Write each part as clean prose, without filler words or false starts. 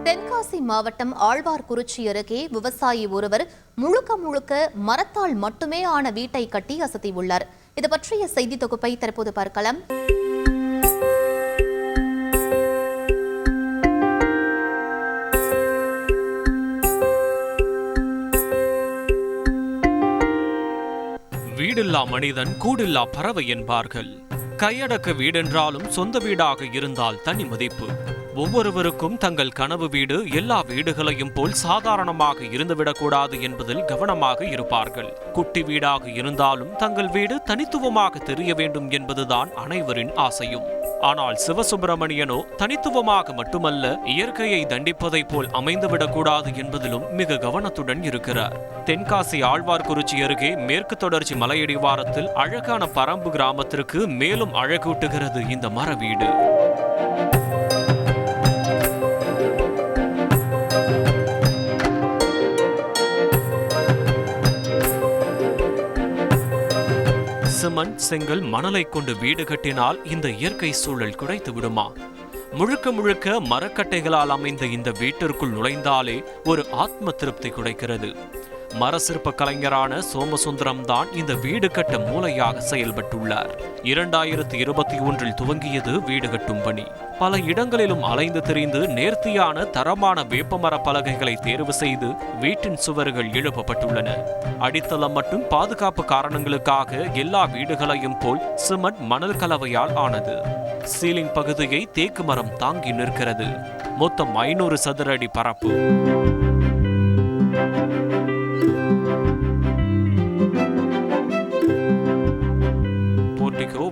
தென்காசி மாவட்டம் ஆழ்வார்குறிச்சி அருகே விவசாயி ஒருவர் முழுக்க மரத்தால் மட்டுமே ஆன வீட்டை கட்டி அசத்தியுள்ளார். இது பற்றிய செய்தி தொகுப்பை தற்போது பார்க்கலாம். வீடில்லா மனிதன் கூடில்லா பறவை என்பார்கள். கையடக்க வீடென்றாலும் சொந்த வீடாக இருந்தால் தனி மதிப்பு. ஒவ்வொருவருக்கும் தங்கள் கனவு வீடு எல்லா வீடுகளையும் போல் சாதாரணமாக இருந்துவிடக்கூடாது என்பதில் கவனமாக இருப்பார்கள். குட்டி வீடாக இருந்தாலும் தங்கள் வீடு தனித்துவமாக தெரிய வேண்டும் என்பதுதான் அனைவரின் ஆசையும். ஆனால் சிவசுப்பிரமணியனோ தனித்துவமாக மட்டுமல்ல, இயற்கையை தண்டிப்பதை போல் அமைந்துவிடக்கூடாது என்பதிலும் மிக கவனத்துடன் இருக்கிறார். தென்காசி ஆழ்வார்குறிச்சி அருகே மேற்கு தொடர்ச்சி மலையடிவாரத்தில் அழகான பரம்பு கிராமத்திற்கு மேலும் அழகூட்டுகிறது இந்த மர வீடு. சிமெண்ட், செங்கல், மணலை கொண்டு வீடு கட்டினால் இந்த இயற்கை சூழல் குறைத்து விடுமா? முழுக்க மரக்கட்டைகளால் அமைந்த இந்த வீட்டிற்குள் நுழைந்தாலே ஒரு ஆத்ம திருப்தி கிடைக்கிறது. மர சிற்ப கலைஞரான சோமசுந்தரம் தான் இந்த வீடு கட்ட மூளையாக செயல்பட்டுள்ளார். 2021 துவங்கியது வீடு கட்டும் பணி. பல இடங்களிலும் அலைந்து திரிந்து நேர்த்தியான தரமான வேப்பமர பலகைகளை தேர்வு செய்து வீட்டின் சுவர்கள் எழுப்பப்பட்டுள்ளன. அடித்தளம் மட்டும் பாதுகாப்பு காரணங்களுக்காக எல்லா வீடுகளையும் போல் சிமெண்ட், மணல் கலவையால் ஆனது. சீலிங் பகுதியை தேக்கு மரம் தாங்கி நிற்கிறது. மொத்தம் 500 சதுர அடி பரப்பு.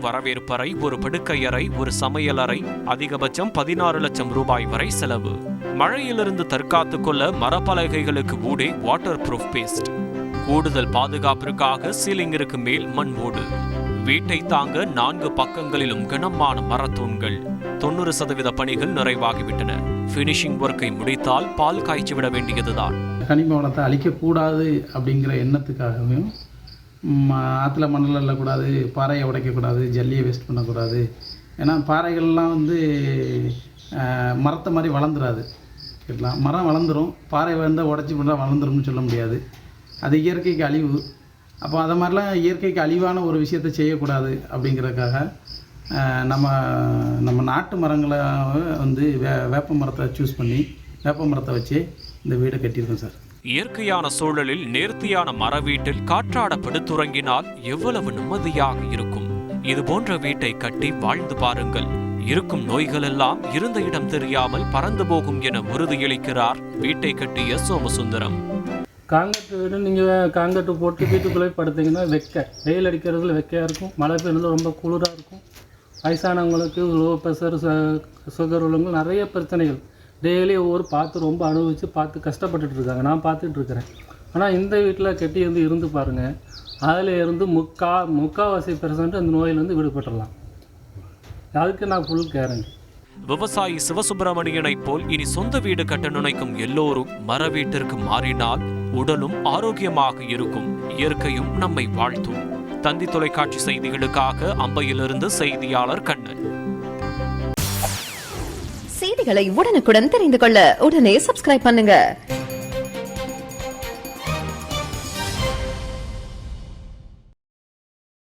வரவேற்பறை, ஒரு படுக்கையறை, ஒரு சமையலறை, அதிகபட்சம் 16 லட்சம் ரூபாய் வரை செலவு. மழையிலிருந்து தற்காத்துக் கொள்ள மரப்பலகைகளுக்கு ஊடே வாட்டர் ப்ரூஃப் பேஸ்ட். கூடுதல் பாதுகாப்பிற்காக சீலிங்கிற்கு மேல் மண் ஓடு. வீட்டை தாங்க 4 பக்கங்களிலும் கனமான மரத்தூண்கள். 90% பணிகள் நிறைவாகிவிட்டன. பினிஷிங் ஒர்க்கை முடித்தால் பால் காய்ச்சிவிட வேண்டியதுதான். கனிம வளத்தை அழிக்கக்கூடாது அப்படிங்கிற எண்ணத்துக்காகவும் ஆற்றுல மணல் அள்ளக்கூடாது, பாறையை உடைக்கக்கூடாது, ஜல்லியை வேஸ்ட் பண்ணக்கூடாது. ஏன்னா பாறைகள்லாம் மரத்தை மாதிரி வளர்ந்துடாது. கேட்கலாம், மரம் வளர்ந்துடும், பாறை உடச்சி பண்ணால் வளர்ந்துரும்னு சொல்ல முடியாது. அது இயற்கைக்கு அழிவு. அப்போ அதை மாதிரிலாம் இயற்கைக்கு அழிவான ஒரு விஷயத்தை செய்யக்கூடாது அப்படிங்கிறதுக்காக நம்ம நாட்டு மரங்களை வேப்ப மரத்தை சூஸ் பண்ணி வேப்ப மரத்தை வச்சு இந்த வீடை கட்டியிருக்கோம் சார். இயற்கையான சூழலில் நேர்த்தியான மர வீட்டில் காற்றாட படுத்துறங்கினால் எவ்வளவு நிம்மதியாக இருக்கும். இது போன்ற வீட்டை கட்டி வாழ்ந்து பாருங்கள். இருக்கும் நோய்கள் எல்லாம் இருந்த இடம் தெரியாமல் பறந்து போகும் என உறுதியளிக்கிறார் வீட்டை கட்டிய சோமசுந்தரம். காங்கிரீட் வீடு நீங்கள் காங்கிரீட் போட்டு வீட்டுக்குள்ளே படுத்தீங்கன்னா வெயில் அடிக்கிறதுல வெக்கையாக இருக்கும். மழை பெய்யறது ரொம்ப குளிராக இருக்கும். வயசானவங்களுக்கு லோ ப்ரெஷர், சுகர் உள்ளவங்க நிறைய பிரச்சனைகள் டெய்லி ஒவ்வொரு ரொம்ப பார்த்து கஷ்டப்பட்டுட்டு இருக்காங்க. நான் பார்த்துட்டு இருக்கிறேன். ஆனால் இந்த வீட்டில் கட்டி இருந்து பாருங்கள், அதில் இருந்து முக்கால்வாசி % அந்த நோயிலிருந்து விடுபட்டுடலாம். அதுக்கு நான் ஃபுல் கேரண்டி. விவசாயி சிவசுப்பிரமணியனை போல் இனி சொந்த வீடு கட்ட நினைக்கும் எல்லோரும் மர வீட்டிற்கு மாறினால் உடலும் ஆரோக்கியமாக இருக்கும், இயற்கையும் நம்மை வாழ்த்தும். தந்தி தொலைக்காட்சி செய்திகளுக்காக அம்பையிலிருந்து செய்தியாளர் கண்ணன். செய்திகளை உடனுக்குடன் தெரிந்து கொள்ள உடனே சப்ஸ்கிரைப் பண்ணுங்க.